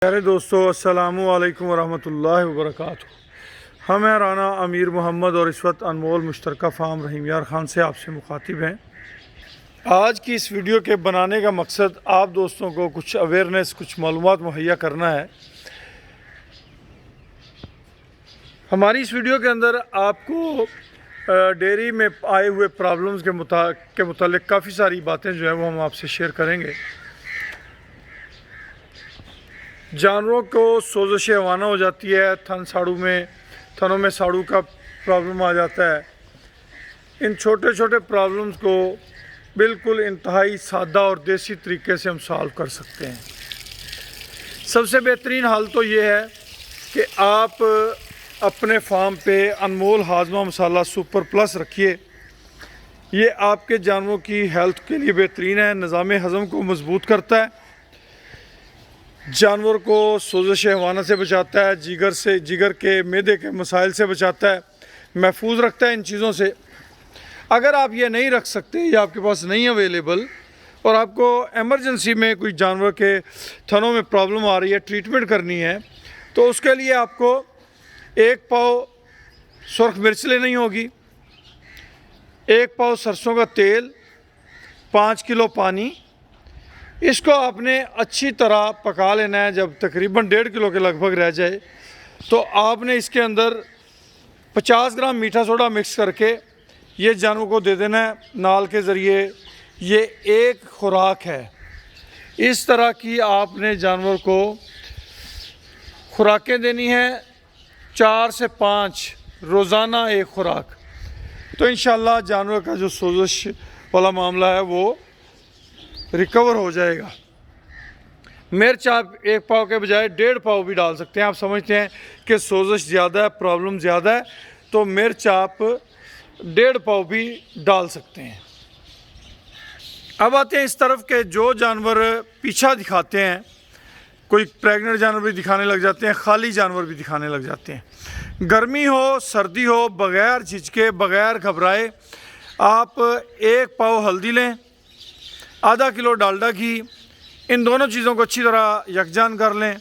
प्यारे दोस्तों, अस्सलामु अलैकुम वरहमतुल्लाहि वबरकातुहू। हम हैं राना अमीर मोहम्मद और इस वक्त अनमोल मुश्तरका फार्म रहीम यार ख़ान से आपसे मुखातिब हैं। आज की इस वीडियो के बनाने का मकसद आप दोस्तों को कुछ अवेयरनेस, कुछ मालूमात मुहैया करना है। हमारी इस वीडियो के अंदर आपको डेयरी में आए हुए प्रॉब्लम्स के मुतालिक काफ़ी सारी बातें जो है वो हम आपसे शेयर करेंगे। जानवरों को सोज़श हवाना हो जाती है, थनों में साड़ू का प्रॉब्लम आ जाता है। इन छोटे छोटे प्रॉब्लम्स को बिल्कुल इंतहाई सादा और देसी तरीके से हम सॉल्व कर सकते हैं। सबसे बेहतरीन हाल तो ये है कि आप अपने फार्म पे अनमोल हाजमा मसाला सुपर प्लस रखिए। ये आपके जानवरों की हेल्थ के लिए बेहतरीन है, निज़ाम हज़म को मजबूत करता है, जानवर को सोज़श हवाना से बचाता है, जिगर के मैदे के मसाइल से बचाता है, महफूज रखता है इन चीज़ों से। अगर आप ये नहीं रख सकते या आपके पास नहीं अवेलेबल और आपको एमरजेंसी में कोई जानवर के थनों में प्रॉब्लम आ रही है, ट्रीटमेंट करनी है, तो उसके लिए आपको 1 पाव सुरख मिर्च लेनी होगी, 1 पाव सरसों का तेल, 5 किलो पानी। इसको आपने अच्छी तरह पका लेना है। जब तकरीबन 1.5 किलो के लगभग रह जाए तो आपने इसके अंदर 50 ग्राम मीठा सोडा मिक्स करके ये जानवर को दे देना है नाल के ज़रिए। ये एक खुराक है। इस तरह की आपने जानवर को खुराकें देनी है, 4 से 5 रोज़ाना एक खुराक। तो इंशाल्लाह जानवर का जो सोज़श वाला मामला है वो रिकवर हो जाएगा। मिर्च आप 1 पाव के बजाय 1.5 पाव भी डाल सकते हैं। आप समझते हैं कि सोज़श ज़्यादा है, प्रॉब्लम ज़्यादा है, तो मिर्च आप 1.5 पाव भी डाल सकते हैं। अब आते हैं इस तरफ के जो जानवर पीछा दिखाते हैं, कोई प्रेग्नेंट जानवर भी दिखाने लग जाते हैं, खाली जानवर भी दिखाने लग जाते हैं। गर्मी हो सर्दी हो, बग़ैर झिझके, बग़ैर घबराए आप 1 पाव हल्दी लें, आधा किलो डालडा घी, इन दोनों चीज़ों को अच्छी तरह यकजान कर लें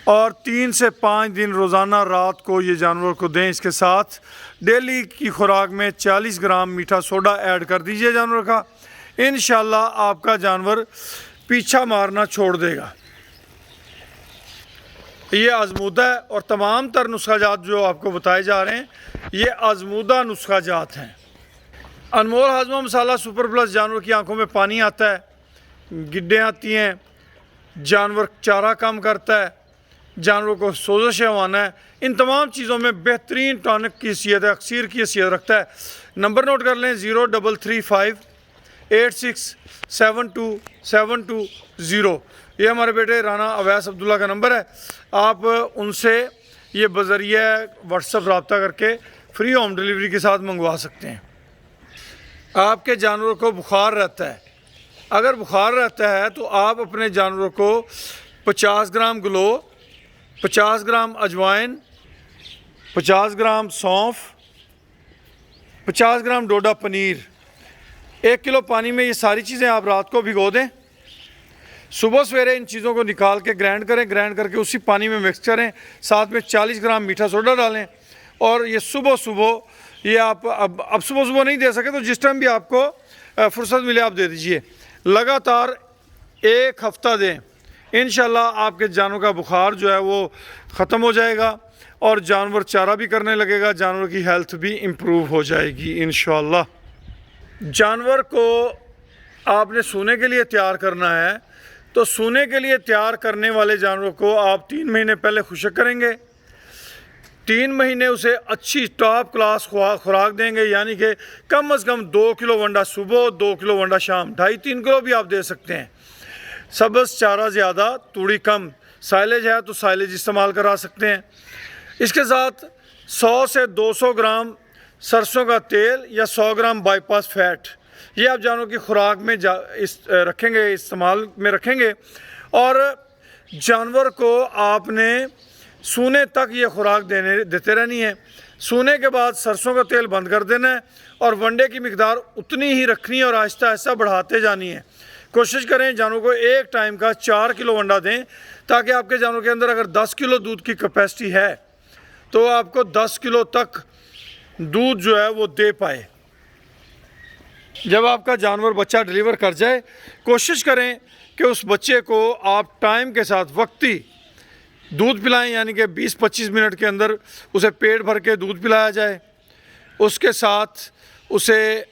और 3 से 5 दिन रोज़ाना रात को ये जानवर को दें। इसके साथ डेली की खुराक में 40 ग्राम मीठा सोडा ऐड कर दीजिए जानवर का। इंशाल्लाह आपका जानवर पीछा मारना छोड़ देगा। ये आजमूदा है और तमाम तर नुस्खा जात जो आपको बताए जा रहे हैं ये आजमूदा नुस्खा जात हैं। अनमोल हाजमा मसाला सुपर प्लस जानवर की आंखों में पानी आता है, गिड्डें आती हैं, जानवर चारा कम करता है, जानवर को सोज़श हवाना है, इन तमाम चीज़ों में बेहतरीन टॉनिक की हैसियत है, अक्सीर की हैसियत रखता है। नंबर नोट कर लें 0335867720। ये हमारे बेटे राना अवैस अब्दुल्ला का नंबर है। आप उनसे ये बज़रिया व्हाट्सएप रब्ता करके फ्री होम डिलीवरी के साथ मंगवा सकते हैं। आपके जानवर को बुखार रहता है, अगर बुखार रहता है तो आप अपने जानवर को 50 ग्राम ग्लो, 50 ग्राम अजवाइन, 50 ग्राम सौंफ, 50 ग्राम डोडा पनीर, 1 किलो पानी में ये सारी चीज़ें आप रात को भिगो दें। सुबह सवेरे इन चीज़ों को निकाल के ग्राइंड करें, ग्राइंड करके उसी पानी में मिक्स करें, साथ में 40 ग्राम मीठा सोडा डालें और ये सुबह सुबह ये आप अब सुबह नहीं दे सके तो जिस टाइम भी आपको फुर्सत मिले आप दे दीजिए। लगातार 1 हफ़्ता दें, इंशाल्लाह आपके जानवर का बुखार जो है वो ख़त्म हो जाएगा और जानवर चारा भी करने लगेगा, जानवर की हेल्थ भी इम्प्रूव हो जाएगी इंशाल्लाह। जानवर को आपने सूने के लिए तैयार करना है तो सूने के लिए तैयार करने वाले जानवर को आप 3 महीने पहले खुशक करेंगे, 3 महीने उसे अच्छी टॉप क्लास खुराक देंगे, यानी कि कम अज़ कम 2 किलो वंडा सुबह, 2 किलो वंडा शाम, 2.5-3 किलो भी आप दे सकते हैं। सब्ज़ चारा ज़्यादा, तूड़ी कम, साइलेज है तो साइलेज इस्तेमाल करा सकते हैं। इसके साथ 100 से 200 ग्राम सरसों का तेल या 100 ग्राम बाईपास फैट, ये आप जानवरों की खुराक में रखेंगे, इस्तेमाल में रखेंगे और जानवर को आपने सूने तक ये खुराक देते रहनी है। सूने के बाद सरसों का तेल बंद कर देना है और वनडे की मिकदार उतनी ही रखनी है और आहिस्ता आहिस्ता बढ़ाते जानी है। कोशिश करें जानवरों को एक टाइम का 4 किलो अंडा दें, ताकि आपके जानवरों के अंदर अगर 10 किलो दूध की कैपेसिटी है तो आपको 10 किलो तक दूध जो है वो दे पाए। जब आपका जानवर बच्चा डिलीवर कर जाए, कोशिश करें कि उस बच्चे को आप टाइम के साथ वक्ती दूध पिलाएं, यानी कि 20-25 मिनट के अंदर उसे पेट भर के दूध पिलाया जाए। उसके साथ उसे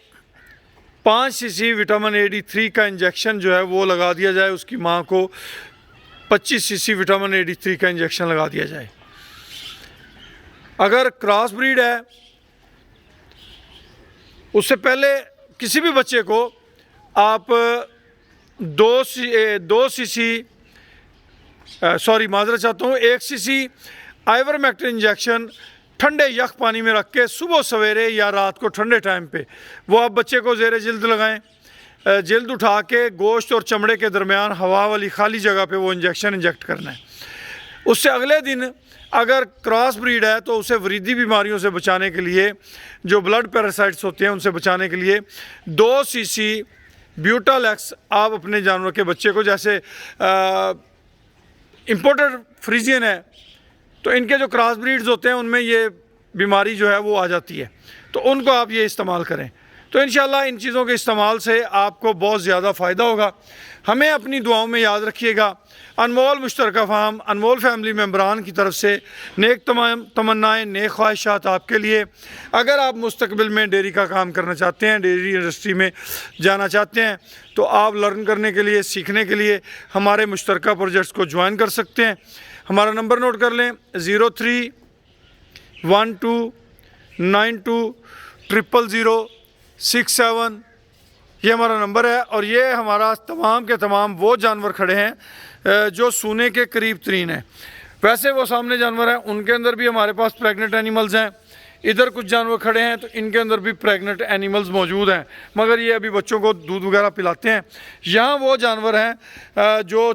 5 सीसी विटामिन AD3 का इंजेक्शन जो है वो लगा दिया जाए। उसकी माँ को 25 सीसी विटामिन AD3 का इंजेक्शन लगा दिया जाए। अगर क्रॉस ब्रीड है, उससे पहले किसी भी बच्चे को आप 1 सीसी आइवरमेक्टिन इंजेक्शन ठंडे यख पानी में रख के सुबह सवेरे या रात को ठंडे टाइम पे वो आप बच्चे को ज़ेरे जिल्द लगाएं। जिल्द उठा के गोश्त और चमड़े के दरमियान हवा वाली खाली जगह पे वो इंजेक्शन इंजेक्ट करना है। उससे अगले दिन अगर क्रॉस ब्रीड है तो उसे वृद्धि बीमारियों से बचाने के लिए, जो ब्लड पैरासाइट्स होते हैं उनसे बचाने के लिए 2 सीसी ब्यूटालैक्स आप अपने जानवर के बच्चे को, जैसे इंपोर्टेड फ्रीजियन है तो इनके जो क्रॉस ब्रीड्स होते हैं उनमें ये बीमारी जो है वो आ जाती है, तो उनको आप ये इस्तेमाल करें। तो इंशाल्लाह इन चीज़ों के इस्तेमाल से आपको बहुत ज़्यादा फ़ायदा होगा। हमें अपनी दुआओं में याद रखिएगा। अनमोल मुश्तरका फार्म, अनमोल फैमिली मेम्बरान की तरफ से नेक तमाम तमन्नाएँ, नेक ख्वाहिशात आपके लिए। अगर आप मुस्तकबिल में डेयरी का काम करना चाहते हैं, डेयरी इंडस्ट्री में जाना चाहते हैं, तो आप लर्न करने के लिए, सीखने के लिए हमारे मुश्तरका प्रोजेक्ट्स को ज्वाइन कर सकते हैं। हमारा नंबर नोट कर लें, 031292000067। ये हमारा नंबर है और ये हमारा तमाम के तमाम वो जानवर खड़े हैं जो सूने के करीब तरीन हैं। वैसे वो सामने जानवर हैं, उनके अंदर भी हमारे पास प्रेग्नेंट एनिमल्स हैं। इधर कुछ जानवर खड़े हैं तो इनके अंदर भी प्रेग्नेंट एनिमल्स मौजूद हैं, मगर ये अभी बच्चों को दूध वगैरह पिलाते हैं। यहाँ वो जानवर हैं जो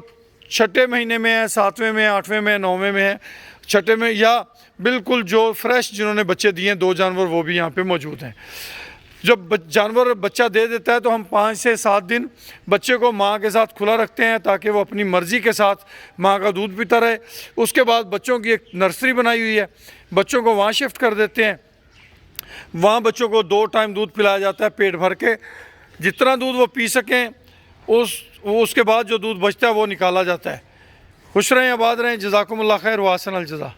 छठे महीने में है, 7वें में, 8वें में, 9वें में है, छठे में, या बिल्कुल जो फ्रेश जिन्होंने बच्चे दिए हैं 2 जानवर वो भी यहाँ पे मौजूद हैं। जब जानवर बच्चा दे देता है तो हम 5 से 7 दिन बच्चे को माँ के साथ खुला रखते हैं ताकि वो अपनी मर्ज़ी के साथ माँ का दूध पीता रहे। उसके बाद बच्चों की एक नर्सरी बनाई हुई है, बच्चों को वहाँ शिफ्ट कर देते हैं। वहाँ बच्चों को 2 टाइम दूध पिलाया जाता है पेट भर के, जितना दूध वो पी सकें। उसके बाद जो दूध बचता है वो निकाला जाता है। खुश रहें, आबाद रहें। जज़ाकुमुल्लाह खैर व अहसन अल जज़ा।